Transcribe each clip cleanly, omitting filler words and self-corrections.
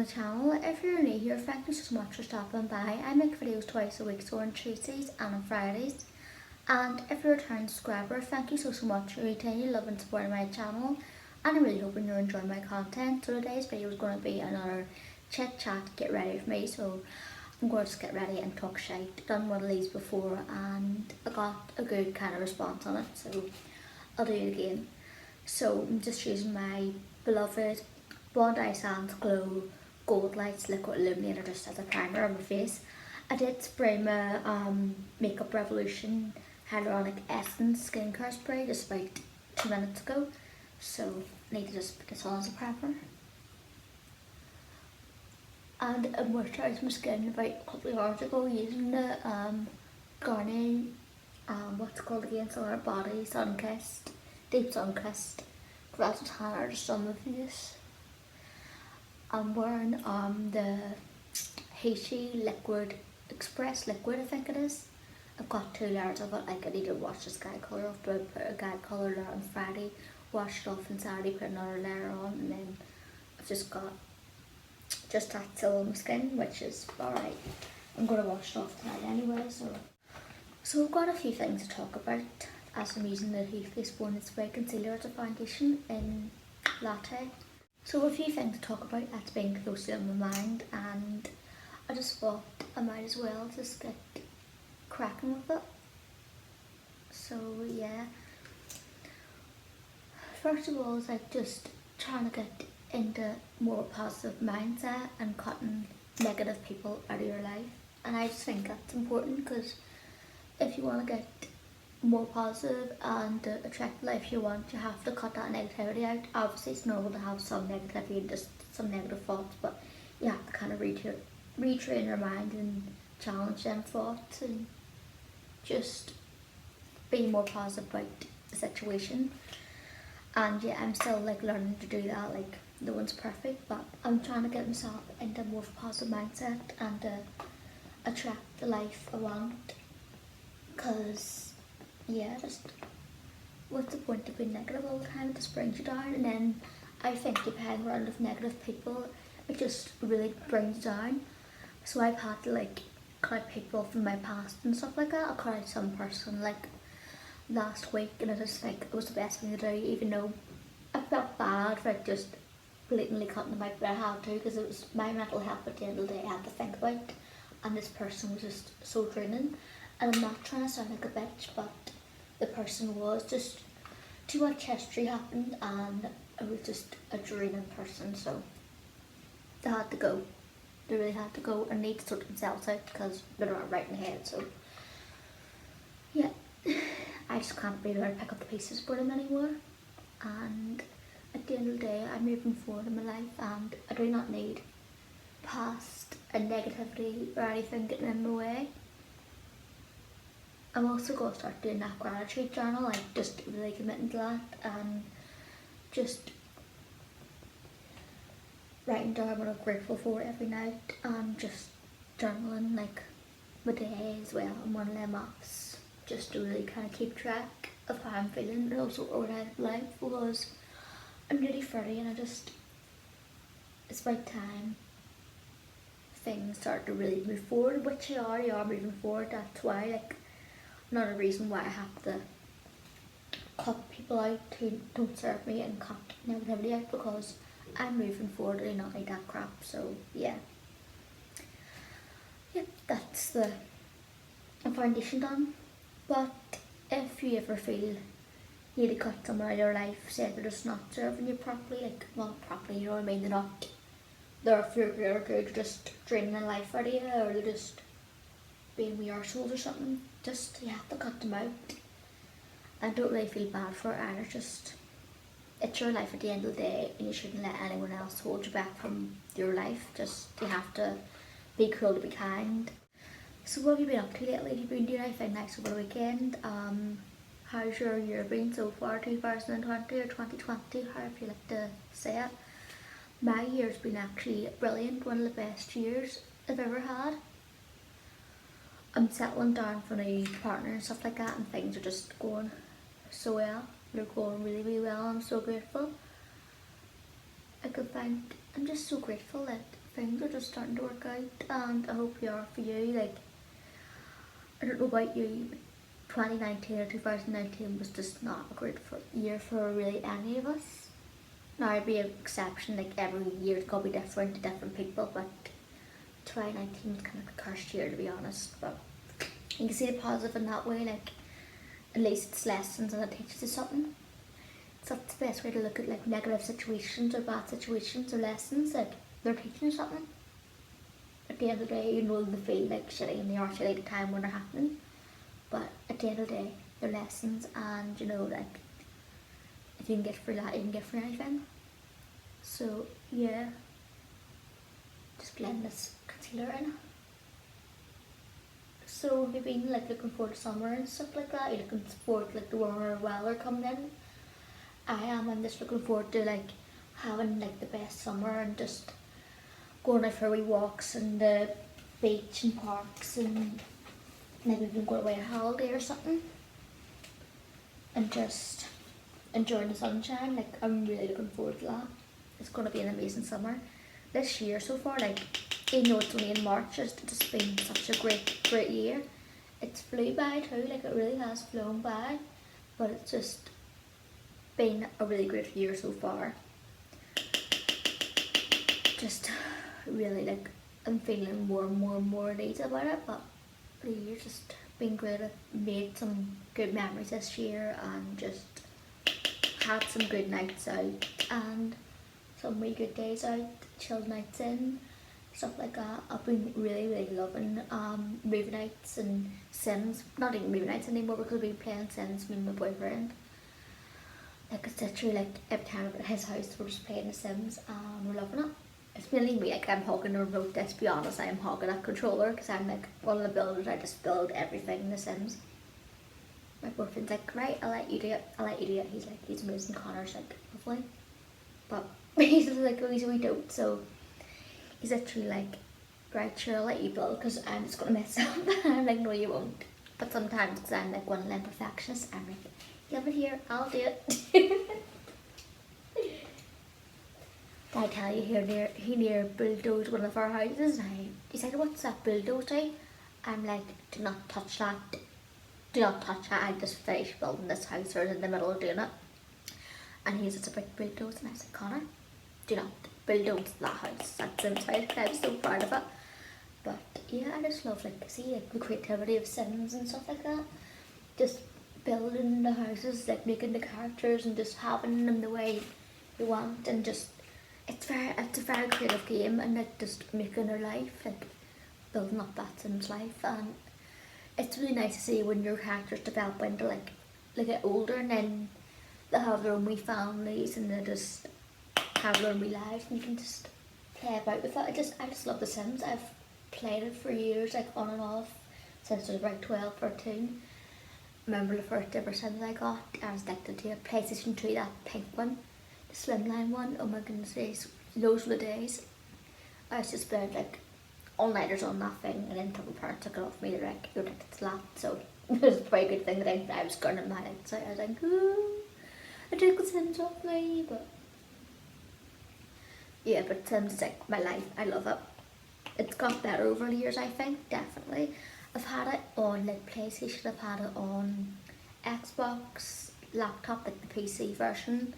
channel. If you're new here, thank you so much for stopping by. I make videos twice a week, so on Tuesdays and on Fridays. And if you're a returning subscriber, thank you so much for retaining your love and supporting my channel. And I'm really hoping you're enjoying my content. So today's video is going to be another chit chat, get ready for me. So I'm going to just get ready and talk shite. Done one of these before and I got a good kind of response on it, so I'll do it again. So I'm just using my beloved Bondi Sands Glow Gold Lights Liquid Illuminator just as a primer on my face. I did spray my Makeup Revolution Hyaluronic Essence skincare spray just about 2 minutes ago, so I need to just put this on as a primer. And I moisturised my skin about a couple of hours ago using the Garnier, what's it called again, Solar Body Sun-Kissed, Deep Sun-Kissed Gradual Tanner just on my face. I'm wearing the Hydrate Liquid Express Liquid, I think it is. I've got 2 layers of it. Like, I need to wash the sky colour off, but I put a guide colour layer on Friday, washed it off on Saturday, put another layer on, and then I've just got just that still on my skin, which is alright. I'm going to wash it off tonight anyway, so I've got a few things to talk about as I'm using the Too Faced Born This Way Concealer as a foundation in Latte. So a few things to talk about that's been closely on my mind, and I just thought I might as well just get cracking with it. So yeah, first of all is like just trying to get into more positive mindset and cutting negative people out of your life. And I just think that's important, because if you want to get more positive and attract the life you want, you have to cut that negativity out. Obviously it's normal to have some negativity and just some negative thoughts, but you have to kind of retrain your mind and challenge them thoughts and just be more positive about the situation. And yeah, I'm still like learning to do that. Like, no one's perfect, but I'm trying to get myself into a more positive mindset and attract the life I want. Because yeah, just what's the point of being negative all the time? It just brings you down, and then I think if you hang around with negative people, it just really brings you down. So I've had to like cut out people from my past and stuff like that. I cut out some person like last week, and I just think it was the best thing to do, even though I felt bad for just blatantly cutting them out, but I had to, because it was my mental health at the end of the day I had to think about, and this person was just so draining. And I'm not trying to sound like a bitch, but the person was just too much history happened, and it was just a draining person, so they had to go. They really had to go and need to sort themselves out, because they're not right in the head. So yeah, I just can't be there to pick up the pieces for them anymore. And at the end of the day, I'm moving forward in my life, and I do not need past and negativity or anything getting in my way. I'm also going to start doing that gratitude journal, like just really committing to that, and just writing down what I'm grateful for every night, and just journaling like my day as well, and one of them apps, just to really kind of keep track of how I'm feeling and also organise life, because I'm nearly 30 and it's about time things start to really move forward, which they are moving forward. That's why, like, another reason why I have to cut people out who don't serve me and cut negativity out, because I'm moving forward and not like that crap. So yeah, that's the foundation done. But if you ever feel you need to cut someone out of your life, say they're just not serving you properly, like, well, properly, you know what I mean, they're for your greater good, just draining the life out of you, or they're just being wee arseholes or something, just, you have to cut them out. I don't really feel bad for it either, just, it's your life at the end of the day, and you shouldn't let anyone else hold you back from your life. Just, you have to be cruel to be kind. So what have you been up to lately? Have you been doing anything nice over the weekend? How's your year been so far, 2020 or 2020, however you like to say it? My year's been actually brilliant, one of the best years I've ever had. I'm settling down for a new partner and stuff like that, and things are just going so well. They're going really, really well. I'm so grateful. I'm just so grateful that things are just starting to work out, and I hope they are for you. Like, I don't know about you, but 2019 or 2019 was just not a great year for really any of us. Now, I'd be an exception, like every year it's gonna be different to different people, but 2019 was kind of a cursed year, to be honest. But you can see the positive in that way, like at least it's lessons and it teaches you something. So that's the best way to look at like negative situations or bad situations or lessons, like they're teaching you something. At the end of the day, you know they feel like shitty and they are shitty at the time when they're happening, but at the end of the day, they're lessons, and you know, like if you can get through that, you can get through anything. So yeah, just blend this concealer in. So have you been like looking forward to summer and stuff like that? You're looking forward to like the warmer weather coming in? I am. I'm just looking forward to like having like the best summer and just going out for wee walks and the beach and parks, and maybe even go away on holiday or something and just enjoying the sunshine. Like, I'm really looking forward to that. It's going to be an amazing summer. This year so far, like, even though it's only in March, it's just been such a great year. It's flew by too, like it really has flown by, but it's just been a really great year so far. Just really, like, I'm feeling more and more at ease about it, but the year's just been great. I've made some good memories this year and just had some good nights out and some really good days out, chilled nights in, stuff like that. I've been really loving movie nights and Sims. Not even movie nights anymore because we've been playing Sims, me and my boyfriend. Like, it's literally like every time we're at his house we're just playing the Sims and we're loving it. It's mainly me, like I'm hogging the remote, let's be honest, I'm hogging that controller because I'm like one of the builders. I just build everything in the Sims. My boyfriend's like, right, I'll let you do it. He's like, he's amazing, Connor's like, lovely. But he's like, oh, we don't, so he's literally like, right, sure, I'll let you build because I'm just going to mess up. I'm like, no, you won't. But sometimes, because I'm like one of them perfectionists, I'm like, you have it here, I'll do it. I tell you, he near bulldozed one of our houses, and he said, what's that bulldozing? I'm like, do not touch that. Do not touch that. I just finished building this house, or in the middle of doing it. And he's just a big bulldoze, and I said, Connor, do not bulldoze that house. That's inside. I'm so proud of it. But yeah, I just love like the creativity of Sims and stuff like that. Just building the houses, like making the characters and just having them the way you want, and just it's a very creative game, and like just making their life, like building up that Sims life. And it's really nice to see when your characters develop into like get older, and then they have their own wee families and they just have their own wee lives, and you can just play about with it. I just love the Sims. I've played it for years, like on and off, since I was about 12, 13. Remember the first ever Sims I got? I was addicted to a PlayStation 2, that pink one, the slimline one. Oh my goodness, those were the days. I used to spend like all-nighters on that thing, and then until my parents took it off me, they're like, you're addicted to that. So it was a very good thing that I was going to my nights out. I was like, ooh, I took the Sims off me. But yeah, but Sims is like my life. I love it. It's got better over the years, I think, definitely. I've had it on like PlayStation, I've had it on Xbox, laptop, like the PC version,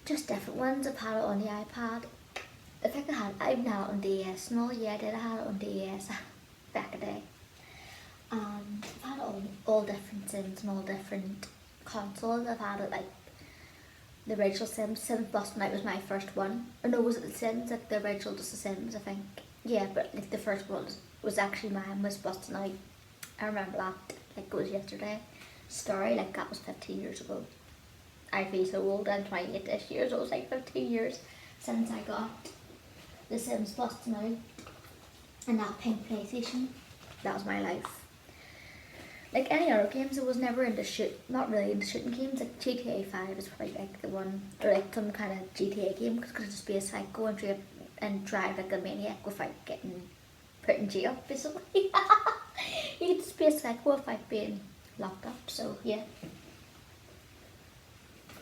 just different ones. I've had it on the iPad. I think I've had it on DS and all. Yeah, I had it on DS back in the day. I've had it on all different Sims and all different consoles. I've had it like the original Sims Busting Out was my first one. Or no, was it the Sims? Like the original, just the Sims, I think. Yeah, but like the first one was actually mine, was Busting Out. I remember that like it was yesterday. Story, like that was 15 years ago. I feel so old. I'm 28 this year, so it was like 15 years since I got the Sims Busting Out and that pink PlayStation. That was my life. Like any other games, I was never into not really into shooting games. Like GTA 5 is probably like the one, or like some kind of GTA game, because I could just be a psycho and drive like a maniac without getting put in jail, basically. You could just be a psycho without being locked up, so yeah.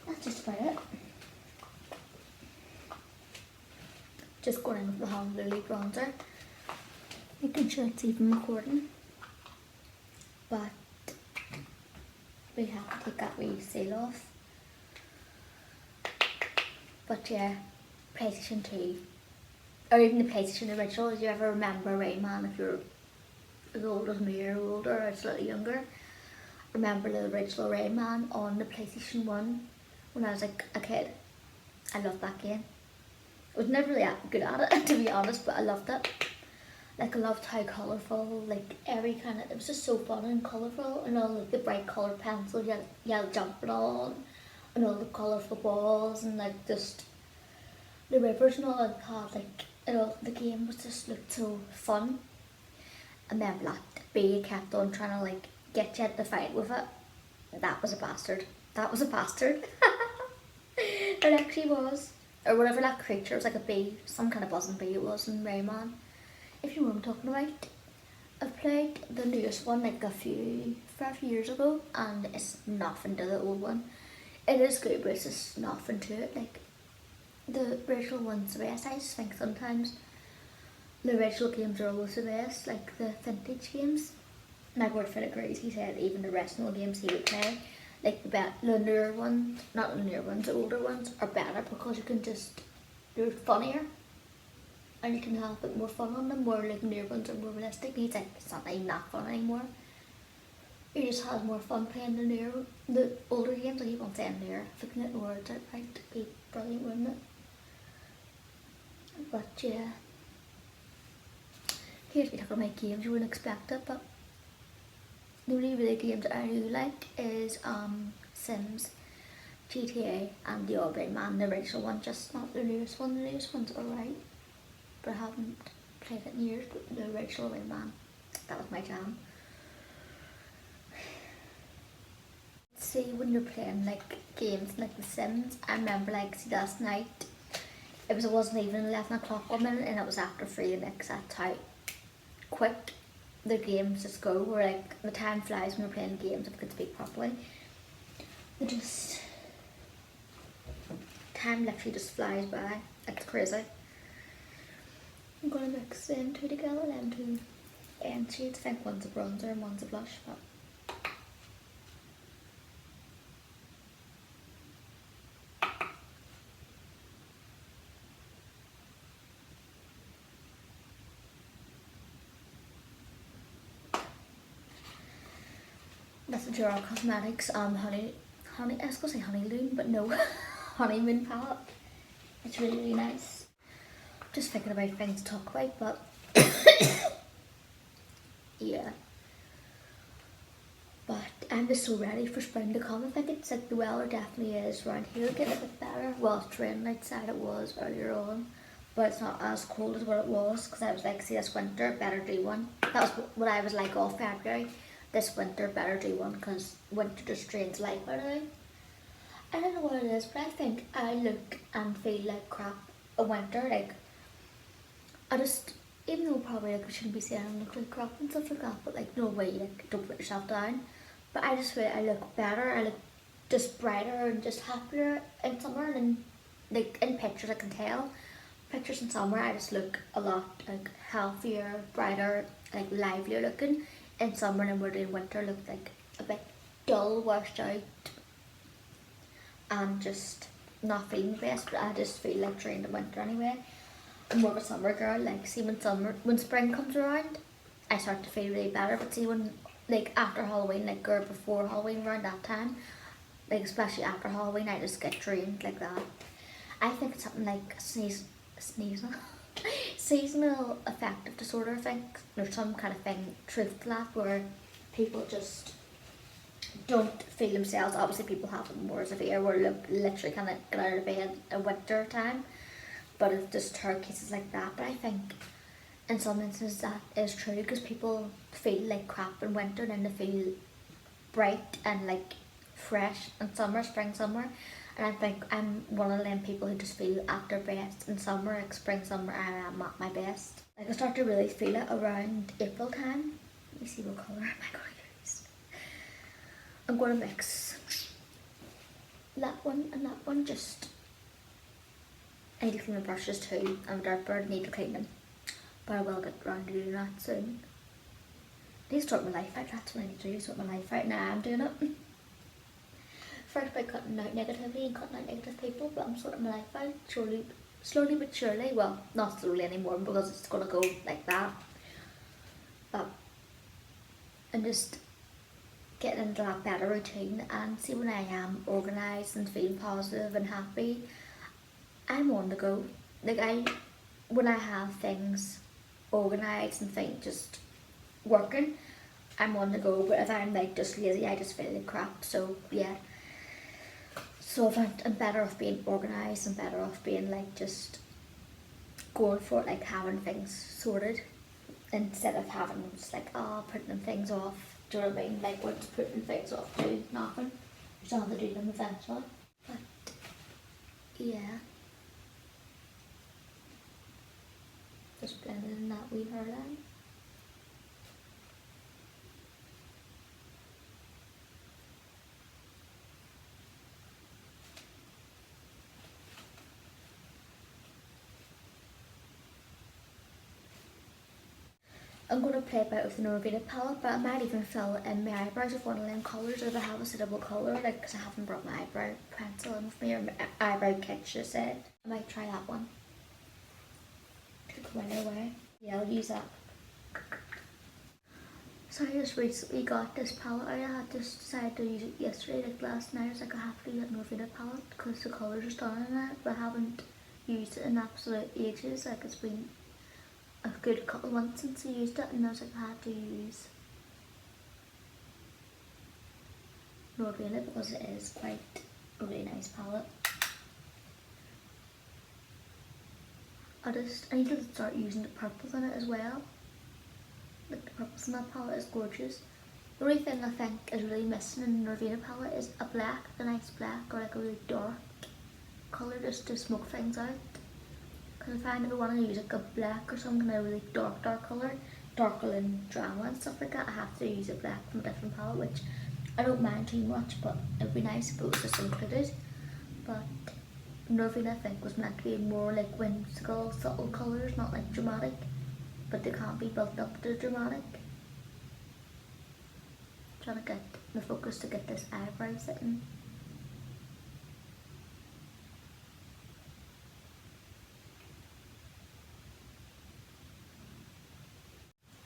That's just about it. just going in with the Honolulu bronzer, making sure it's even recording, but we have to take that wee seal off. But yeah, PlayStation 2, or even the PlayStation original, if you ever remember Rayman, if you're as old as me or older or slightly younger, remember the original Rayman on the PlayStation 1 when I was like a kid. I loved that game. I was never really good at it, to be honest, but I loved it. Like, I loved how colourful, like every kind of, it was just so fun and colourful, and all like the bright coloured pencils you had jumping on, and all the colourful balls, and like just the rivers and all that had, like, it all, the game was just looked so fun. And then Latte kept on trying to like get you to fight with it. That was a bastard. That was a bastard. It actually was. Or whatever that creature, it was like a bee, some kind of buzzing bee it was in Rayman. If you know what I'm talking about. I've played the newest one like a few years ago, and it's nothing to the old one. It is good, but it's just nothing to it. Like, the original one's the best. I just think sometimes the original games are always the best, like the vintage games. My boyfriend agrees. He said even the rest of the games he would play, like the newer ones, not the newer ones, the older ones are better because you can just, they're funnier and you can have a bit more fun on them, where like newer ones are more realistic. He's like, it's not even that fun anymore. You just have more fun playing the older games. I keep on saying newer, if I can get the words out right, it'd be brilliant, wouldn't it? But yeah, here's me talking about games, you wouldn't expect it, but the only really games that I really like is Sims, GTA and the Aubergine Man, the original one, just not the newest one. The newest one's alright, but I haven't played it in years, but the original Aubergine Man, that was my jam. See, when you're playing like games like The Sims, I remember like, see, last night, it wasn't even 11 o'clock 1 minute and it was after 3 the next. That's how quick the games just go, where like the time flies when you're playing games, if I could speak properly. Time literally just flies by. It's crazy. I'm gonna mix them two together, them two end shades. I think one's a bronzer and one's a blush, but that's the Gerard Cosmetics honey, I was gonna say honeymoon, but no, honeymoon palette. It's really, really nice. Just thinking about things to talk about, but yeah. But I'm just so ready for spring to come. I think it's like the weather definitely is around here getting a bit better. Well, it's raining outside, it was earlier on, but it's not as cold as what it was, because I was like, see, this winter better do one. That was what I was like all February. This winter better do one, because winter just drains life out of me. I don't know what it is, but I think I look and feel like crap in winter. Like, I just, even though probably like I shouldn't be saying I look like crap and stuff like that, but like, no way, like, don't put yourself down. But I just feel like I look better, I look just brighter and just happier in summer, and like in pictures I can tell. Pictures in summer I just look a lot like healthier, brighter, like livelier looking. In summer, and we're doing winter, look like a bit dull, washed out, and just not feeling the best. But I just feel like drained in winter anyway. I'm more of a summer girl. Like, see, when spring comes around, I start to feel really better. But see, when like after Halloween, like, or before Halloween, around that time, like especially after Halloween, I just get drained like that. I think it's something like seasonal affective disorder. I think there's some kind of thing, truth to that, where people just don't feel themselves. Obviously people have it more severe, where literally kind of get out of bed in winter time, but it's just her cases like that. But I think in some instances that is true, because people feel like crap in winter and then they feel bright and like fresh in summer, spring, summer. And I think I'm one of them people who just feel at their best in summer, like spring, summer, I am at my best. Like, I start to really feel it around April time. Let me see what colour am I going to use. I'm going to mix that one and that one, just I need to clean my brushes too. I'm a dirt bird, I need to clean them. But I will get around to doing that soon. I need to sort my life out, that's what I need to do, sort my life out. Now I'm doing it. First by cutting out negativity and cutting out negative people, but I'm sorting my life out slowly but surely. Well, not slowly anymore because it's gonna go like that. But I'm just getting into that better routine, and see, when I am organised and feeling positive and happy, I'm on the go. Like when I have things organised and things just working, I'm on the go. But if I'm like just lazy, I just feel like crap. So yeah. So if I'm better off being organised and better off being like just going for it, like having things sorted, instead of having them just like, oh, putting things off. Do you know what I mean? Like, what's putting things off to nothing. You still have to do them eventually. But yeah. Just blending in that wee hairline. I'm going to play about with the Revlon palette, but I might even fill in my eyebrows with one of them colours if I have a suitable colour, like, because I haven't brought my eyebrow pencil in with me, or my eyebrow kit, she said. I might try that one. Took mine away. Yeah, I'll use that. So I just recently got this palette. I had just decided to use it yesterday, like last night. I was like, I have to use that Revlon palette because the colours are stunning in it, but I haven't used it in absolute ages. Like, it's been a good couple of months since I used it, and I was like, I had to use Revlon because it is quite a really nice palette. I need to start using the purples in it as well. Like, the purples in that palette is gorgeous. The only thing I think is really missing in the Revlon palette is a black, a nice black, or like a really dark colour just to smoke things out. Because I find if I want to use like a black or some kind of really dark colour, darker than drama and stuff like that, I have to use a black from a different palette, which I don't mind too much, but it would be nice if it was just included. But Revlon, I think, was meant to be more like whimsical, subtle colours, not like dramatic, but they can't be built up to dramatic. I'm trying to get the focus to get this eyebrow sitting.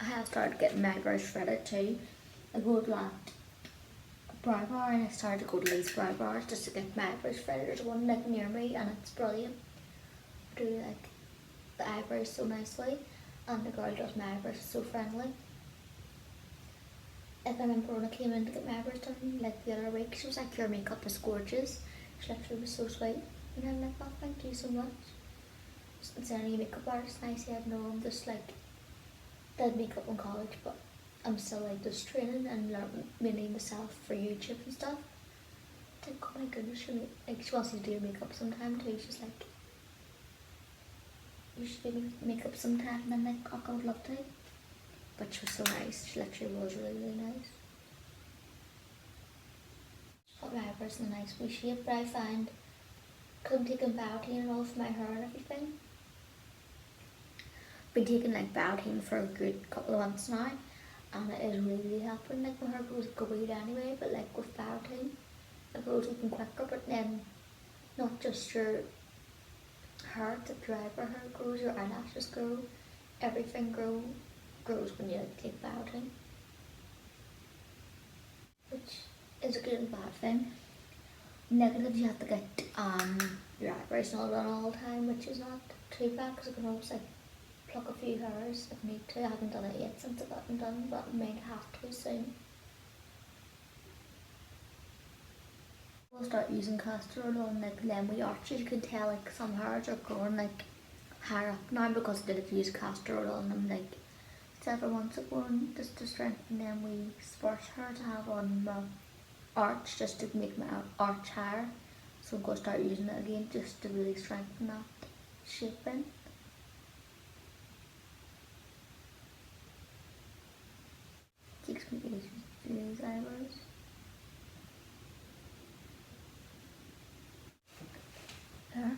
I have started getting my eyebrows shredded too. I go to that brow bar and I started to go to these brow bars just to get my eyebrows shredded. There's one like near me and it's brilliant. I do like the eyebrows so nicely, and the girl does my eyebrows so friendly. Like, I remember when I came in to get my eyebrows done like the other week, she was like, your makeup is gorgeous. She literally was so sweet. And I'm like, oh, thank you so much. It's any makeup artist, and I said, no, I'm just like, did makeup in college, but I'm still like just training and learning mainly myself for YouTube and stuff. I think, oh my goodness, she wants me to do makeup sometime too. She's like, you should do makeup sometime, and I'm like, oh, I would love to. But she was so nice. She literally was really nice. She put my eyebrows in a nice wee shape, but I find, because I'm taking biotin off my hair and everything, been taking like biotin for a good couple of months now, and it is really helping. Like, my hair grows great anyway, but like with biotin, it grows even quicker. But then not just your hair, the driver hair grows, your eyelashes grow, everything grows when you take biotin, which is a good and bad thing. Negative, you have to get your eyebrows all done all the time, which is not too bad because I can always like pluck a few hairs if I need to. I haven't done it yet since I got them done, but I might have to soon. I'll start using castor oil on like them wee arches. You can tell like some hairs are growing like higher up now because I did use castor oil on them like several months ago, and just to strengthen them wee sparse hairs I have on my arch, just to make my arch higher. So I'm going to start using it again just to really strengthen that shaping. Takes me ages to do these eyebrows. There.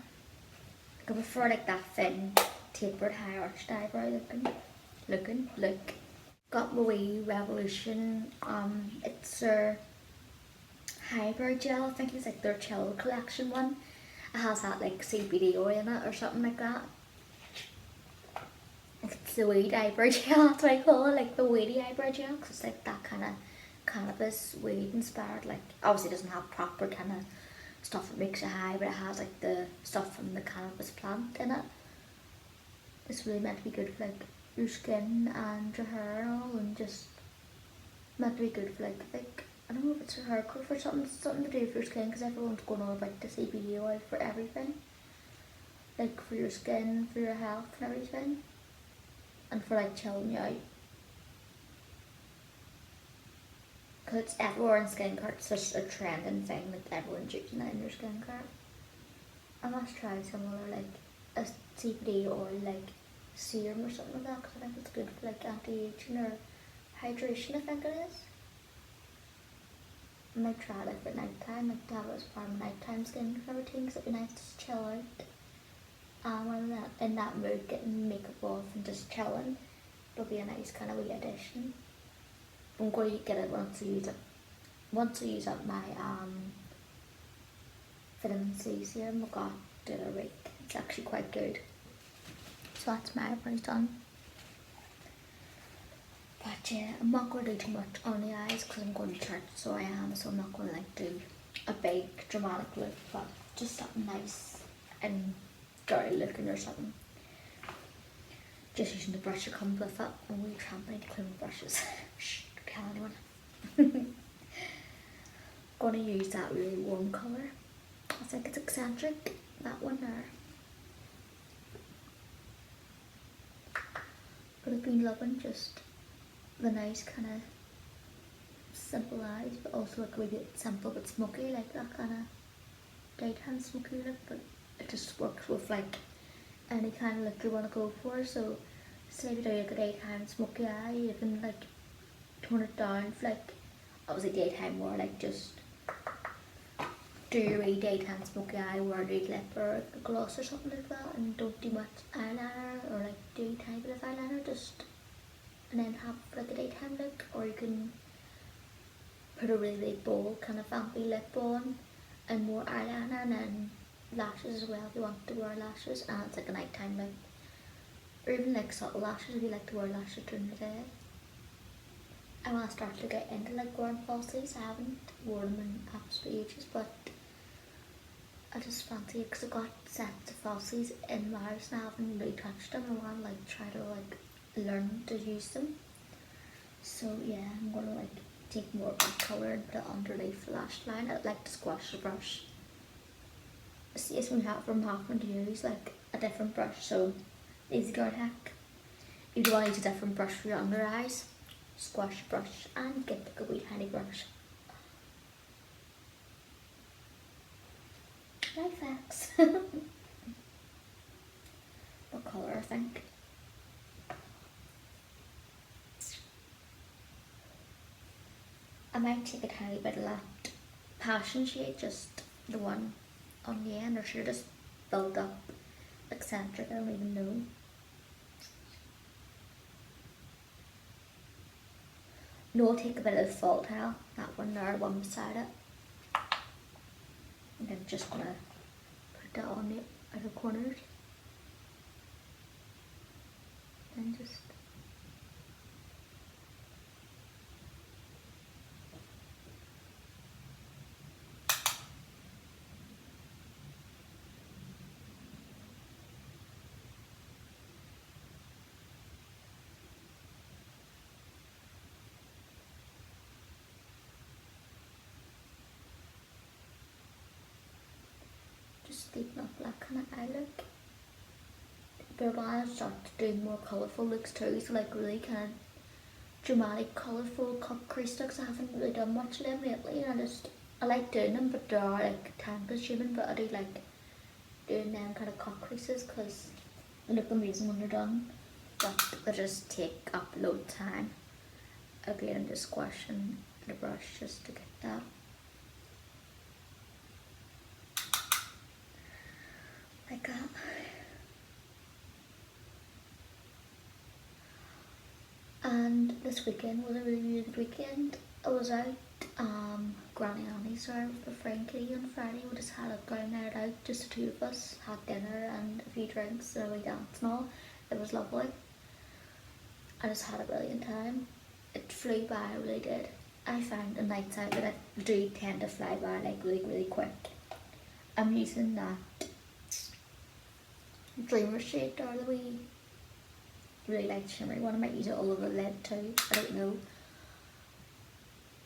I prefer like that thin, tapered, high arched eyebrow look. Got my wee Revolution, it's their Hydrate gel, I think it's like their chill collection one. It has that like CBD oil in it or something like that. It's the weed eyebrow gel, that's what I call it, like the weedy eyebrow gel, because it's like that kind of cannabis weed inspired. Like obviously it doesn't have proper kind of stuff that makes you high, but it has like the stuff from the cannabis plant in it. It's really meant to be good for like your skin and your hair and all, and just meant to be good for like I don't know if it's a hair growth or something to do with your skin, because everyone's going on about the CBD oil for everything, like for your skin, for your health and everything, and for like chilling you out. Because it's everywhere in skincare, it's just a trending thing, like everyone's using it in their skincare. I must try some other like a CBD oil like serum or something like that, because I think it's good for like anti-aging or hydration, I think it is. I might try it like at night time, like to have it as part of my nighttime skincare routine, because it'd be nice to chill out. When I'm in that mood, getting makeup off and just chilling, it'll be a nice kind of wee addition. I'm going to get it once I use up my vitamin C serum. I got it a week. It's actually quite good. So that's my eyebrows done. But yeah, I'm not going to do too much on the eyes because I'm going to church, so I'm not going to like do a big dramatic look, but just something nice and dirty looking or something. Just using the brush that comes with it, and we trying to clean brushes. Shh, don't tell anyone. Going to use that really warm colour. I think it's Eccentric, that one there. But I've been loving just the nice kind of simple eyes, but also like a wee bit simple but smoky, like that kind of daytime smoky look, but it just works with like any kind of look you want to go for. So say if you do like a daytime smoky eye, you can like tone it down for like obviously daytime more like just do your wee daytime smoky eye, wear a lip or a gloss or something like that, and don't do much eyeliner or like do a tiny bit of eyeliner, just and then have like a daytime look. Or you can put a really bold kind of vampy lip on and more eyeliner, and then lashes as well if you want to wear lashes, and it's like a nighttime look. Or even like subtle lashes if you like to wear lashes during the day. I want to start to get into like wearing falsies. I haven't worn them in absolute ages, but I just fancy it because I got sets of falsies in my house and I haven't really touched them. I want to like try to like learn to use them. So yeah, I'm going to like take more of that colour and put it underneath the lash line. I'd like to squash the brush. See, it's from having to use like a different brush, so easy to hack. If you want to use a different brush for your under eyes, squash the brush and get like a wee tiny brush. Life hacks. What colour I think? I might take a tiny bit of that passion shade, just the one on the end, or should I just build up Eccentric? I don't even know. No, I'll take a bit of the Fall Tile, that one there, one beside it. And I'm just gonna put that on the outer corners. And just deepen up that kind of eye look. But I want to start doing more colourful looks too, so like really kind of dramatic, colourful cut crease looks. I haven't really done much of them lately, and I like doing them, but they are like time consuming, but I do like doing them kind of cut creases because they look amazing when they're done, but they just take up a load of time. Again, I'm just squashing the brush just to get that. Like that. And this weekend was a really, really good weekend. I was out, Granny Annie's there with my friend Kitty on Friday. We just had a girl night out, just the two of us, had dinner and a few drinks and a wee dance and all. It was lovely. I just had a brilliant time. It flew by, I really did. I find the nights out that I do tend to fly by like really, really quick. I'm using that Dreamer shade or the wee really light shimmery one. I might use it all over the lid too, I don't know.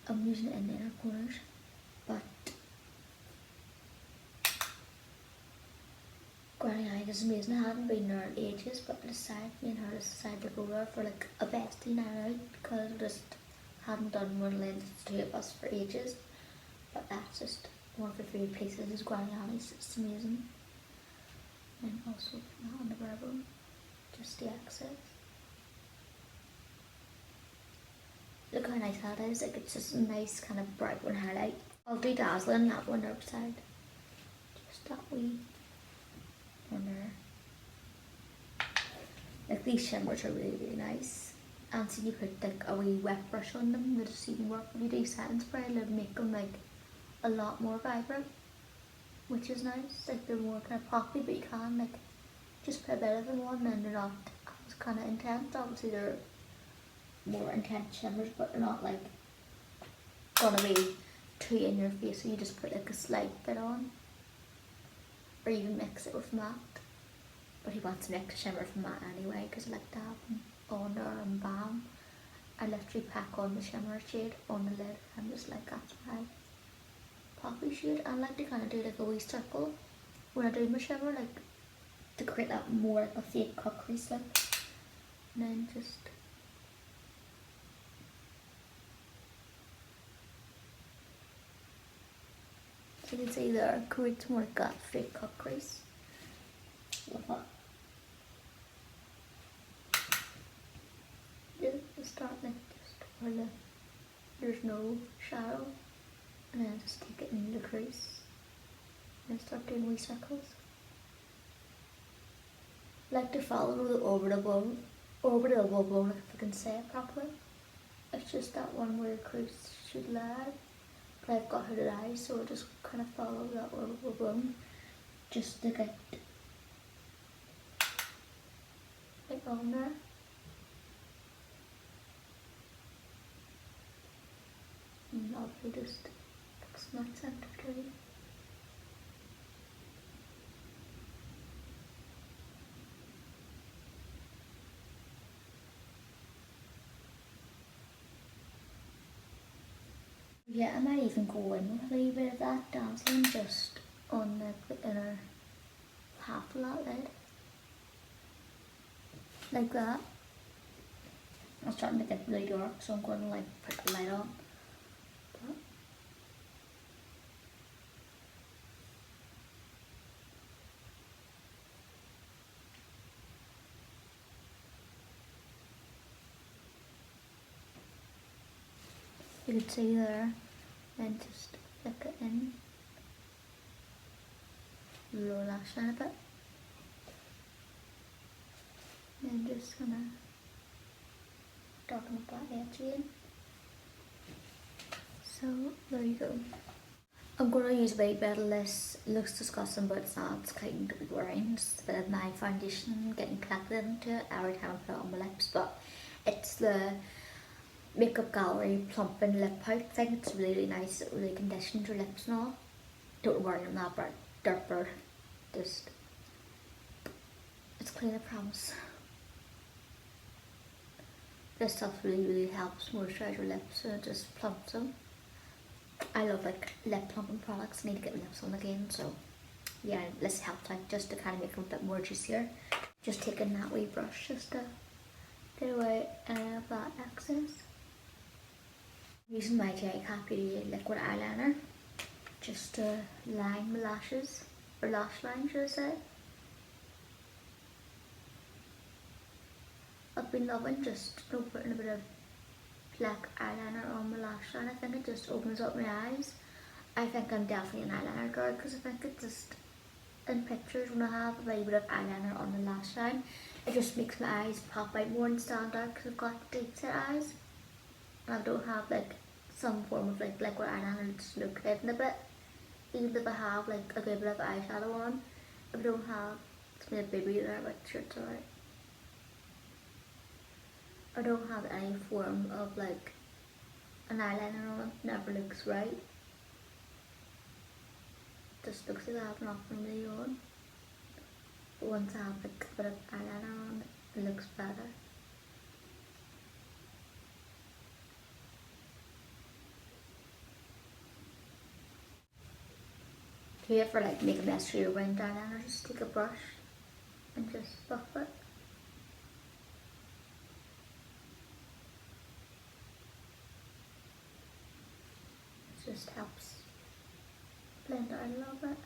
I'm using it in the inner corners, but Granny Eye is amazing. I hadn't been there in ages, but me and her decided to go there for like a bestie night out because we just hadn't done one of the two of us for ages. But that's just one of the favourite places is Granny Annie's. It's amazing. And also on the Revlon, just the access. Look how nice that is. Like it's just a nice kind of bright one highlight. I'll do dazzling that one outside. Just that wee one there. Like these shimmers are really, really nice. And so you put like a wee wet brush on them, they just even work. If you do setting spray, it'll make them like a lot more vibrant, which is nice. Like they're more kind of poppy, but you can like just put a bit of them on and they're not as kind of intense. Obviously they're more intense shimmers, but they're not like gonna be too in your face, so you just put like a slight bit on, or even mix it with matte. But he wants to mix a shimmer from matte anyway, because I like to have them on there and bam. I literally pack on the shimmer shade on the lid. I'm just like, that's my poppy shade. I like to kind of do like a wee circle when I do my shimmer, like to create that more like a fake cut crease look. And then just so you can see there, creates more like that fake cut crease. Love that. Just start like just where there's no shadow, and then just take it in the crease and start doing wee circles. Like to follow the orbital bone, if I can say it properly. It's just that one where your crease should lie. But I've got hooded eyes, so I'll just kind of follow that orbital bone just to get it on there. And obviously just fix my center too. Yeah, I might even go in with a little bit of that dazzling just on the inner half of that lid. Like that. I'm starting to get really dark, so I'm going to like put the light on. But you can see there, and just flick it in. Lower lash line a bit. And just gonna darken up that edge again. So there you go. I'm gonna use a wee bit of this. It looks disgusting, but it's not. It's clean to be wearing. It's a bit of my foundation getting collected into it every time I put it on my lips. But it's the Makeup Gallery Plumping Lip Pout thing. It's really, really nice. It really conditions your lips and all. Don't worry, I'm not a dirt bird. Just, it's clean, I promise. This stuff really, really helps moisturise your lips, and it just plumps them. I love like lip plumping products. I need to get my lips on again, so yeah, this helps like just to kind of make them a bit more juicier. Just taking that wee brush just to get away any of that excess. Using my J Cap Beauty liquid eyeliner just to line my lashes, or lash line should I say. I've been loving just putting a bit of black eyeliner on my lash line. I think it just opens up my eyes. I think I'm definitely an eyeliner girl because I think it just, in pictures when I have a little bit of eyeliner on the lash line, it just makes my eyes pop out more and stand out because I've got deep set eyes. And I don't have like some form of like liquid eyeliner that just look hidden a bit. Even if I have like a good bit of eyeshadow on, if I don't have, it's made a baby there, but sure it's alright. I don't have any form of like an eyeliner on it, never looks right. Just looks like I have nothing really on. But once I have like a bit of eyeliner on, it looks better. If you ever like make a mess for your winged eyeliner, just take a brush and just buff it. It just helps blend out a little bit.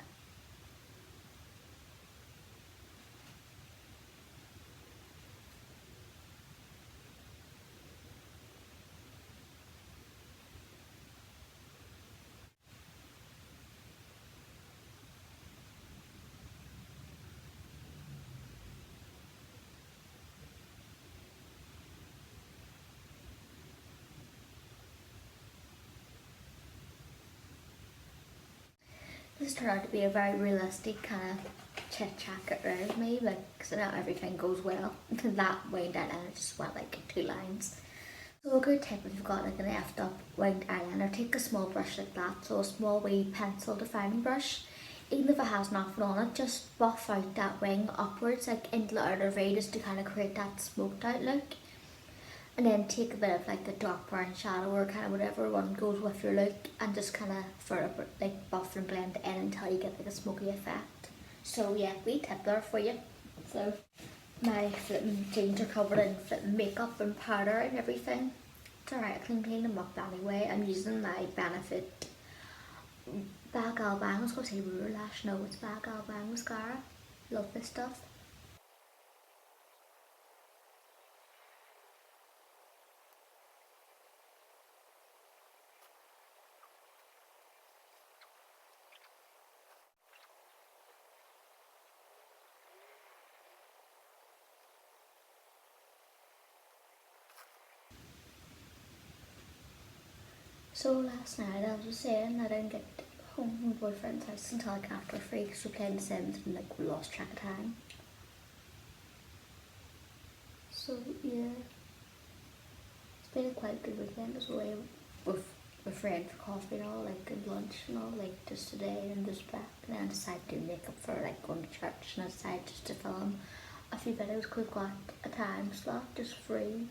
This turned out to be a very realistic kind of chit chat get rid of me, like, so now everything goes well. That winged eyeliner just went like in 2 lines. So a good tip if you've got like an effed up winged eyeliner, take a small brush like that, so a small wee pencil defining brush. Even if it has nothing on it, just buff out that wing upwards, like into the outer V, just to kind of create that smoked out look. And then take a bit of like a dark brown shadow or kind of whatever one goes with your look, and just kind of further like buff and blend it in until you get like a smoky effect. So yeah, wee tip there for you. So my flipping jeans are covered in flipping makeup and powder and everything. It's alright, I can clean them up anyway. I'm using my Benefit Bag Albang. I was going to say Ruler Lash, no, it's Bag Albang mascara. Love this stuff. So last night I was just saying I didn't get home from my boyfriend's house until like after 3 because we played The Sims and like we lost track of time. So yeah, it's been a quite good weekend as well with my friend for coffee and all, like and lunch and all, like just today and just back, and then I decided to do makeup for like going to church, and I decided just to film a few videos because we've got a time slot just free,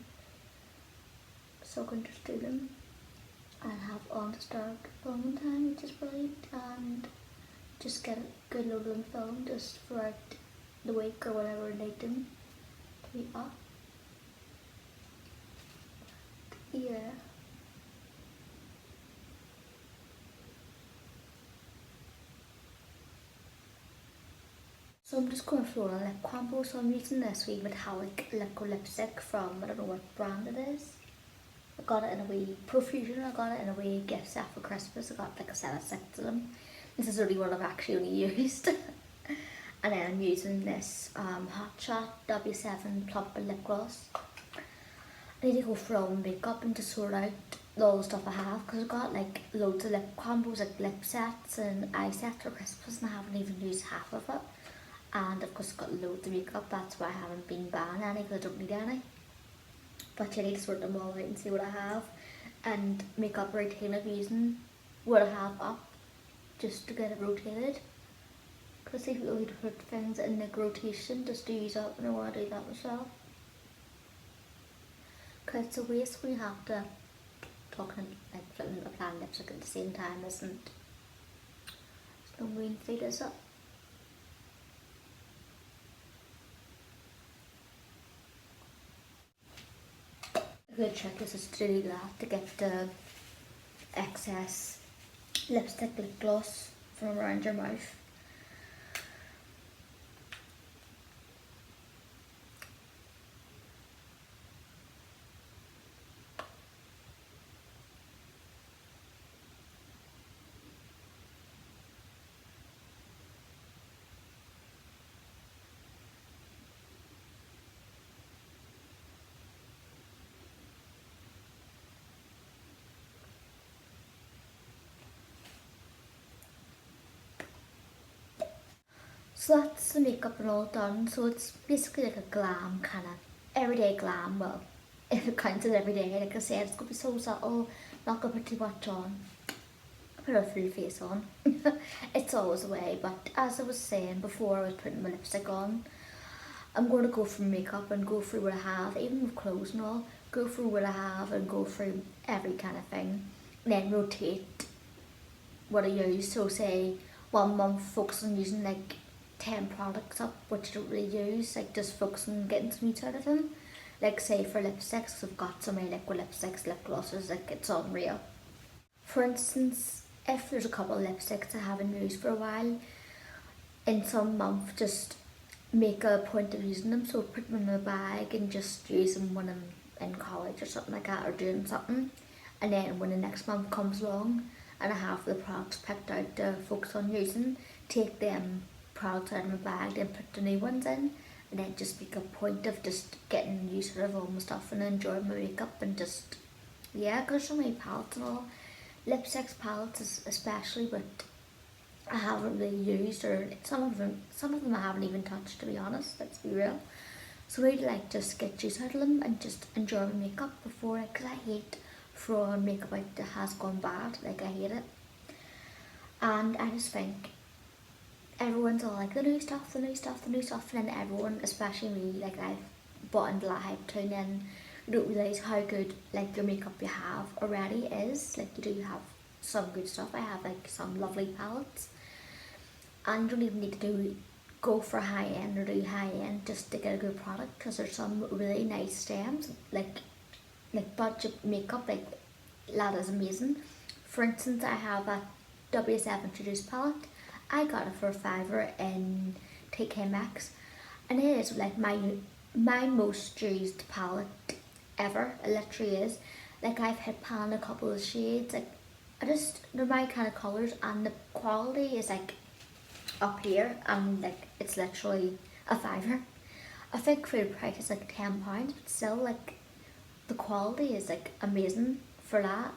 so I can just do them. I have undisturbed filming time, which is brilliant, and just get a good load of them filmed just throughout the week or whatever I need them to be up. Yeah. So I'm just going for a lip combo, so I'm using this wee metallic liquid lipstick from, I don't know what brand it is. I got it in a wee profusion, I got it in a wee gift set for Christmas. I got like a set of 6 of them. This is the only one I've actually only used. And then I'm using this Hot Shot W7 Plump Lip Gloss. I need to go through all my makeup and just sort out all the stuff I have, because I've got like loads of lip combos, like lip sets and eye sets for Christmas, and I haven't even used half of it. And of course I've got loads of makeup, that's why I haven't been buying any, because I don't need any. But I need to sort them all out and see what I have, and makeup routine of using what I have up just to get it rotated. Because I people need to put things in the rotation just to use up, and I want to do that myself. Because it's a waste when you have to talk and like applying lipstick at the same time, isn't? There's no green feed, is it? A good trick is just to do that to get the excess lipstick lip gloss from around your mouth. So that's the makeup and all done. So it's basically like a glam kind of everyday glam. Well, if it counts as everyday, like I said, it's gonna be so subtle, not gonna put too much on. Put a full face on. It's always a way, but as I was saying before, I was putting my lipstick on. I'm going to go through makeup and go through what I have, even with clothes and all. Go through what I have and go through every kind of thing. And then rotate what I use. So say 1 month focus on using like 10 products up, which I don't really use. Like just focus on getting some use out of them. Like say for lipsticks, cause I've got so many liquid lipsticks, lip glosses, like it's unreal. For instance, if there's a couple of lipsticks I haven't used for a while, in some month just make a point of using them. So put them in my bag and just use them when I'm in college or something like that, or doing something. And then when the next month comes along and I have the products picked out to focus on using, take them products out of my bag and put the new ones in. And then just make a point of just getting used to all my stuff and enjoying my makeup and just, yeah, because there's so many palettes and all. Lipsticks, palettes especially, but I haven't really used, or some of them I haven't even touched, to be honest, let's be real. So I'd like just get use out of them and just enjoy my makeup before because I hate throwing makeup out that has gone bad, like I hate it. And I just think everyone's all like the new stuff, the new stuff, the new stuff, and then everyone, especially me, like I've bought into that hype too, and then you don't realise how good like your makeup you have already is. Like you do have some good stuff. I have like some lovely palettes, and you don't even need to go for high end or do high end just to get a good product, because there's some really nice stems like budget makeup, like Latte is amazing. For instance, I have a W7 Introduced palette. I got it for a $5 in TK Maxx, and it is like my most used palette ever. It literally is. Like I've hit pan a couple of shades. Like they're my kind of colours, and the quality is like up here, and like it's literally a $5. I think for the price it's like £10, but still like the quality is like amazing for that.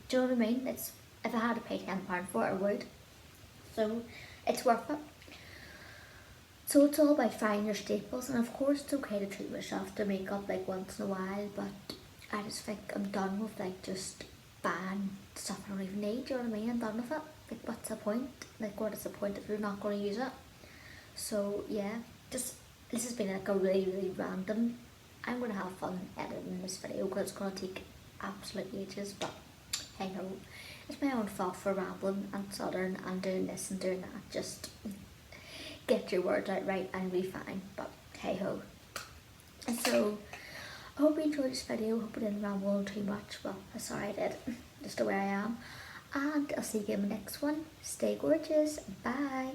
Do you know what I mean? It's, if I had to pay £10 for it, I would. So it's worth it. So it's all about finding your staples, and of course it's okay to treat yourself to makeup like once in a while, but I just think I'm done with like just buying stuff I don't even need, do you know what I mean? I'm done with it. Like what's the point? Like what is the point if you're not going to use it? So yeah, just this has been like a really random. I'm going to have fun editing this video because it's going to take absolutely ages, but hey ho. It's my own fault for rambling and stuttering and doing this and doing that. Just get your words out right and be fine, but hey ho. So I hope you enjoyed this video. Hope I didn't ramble on too much. Well, sorry I did. Just the way I am. And I'll see you in the next one. Stay gorgeous. Bye.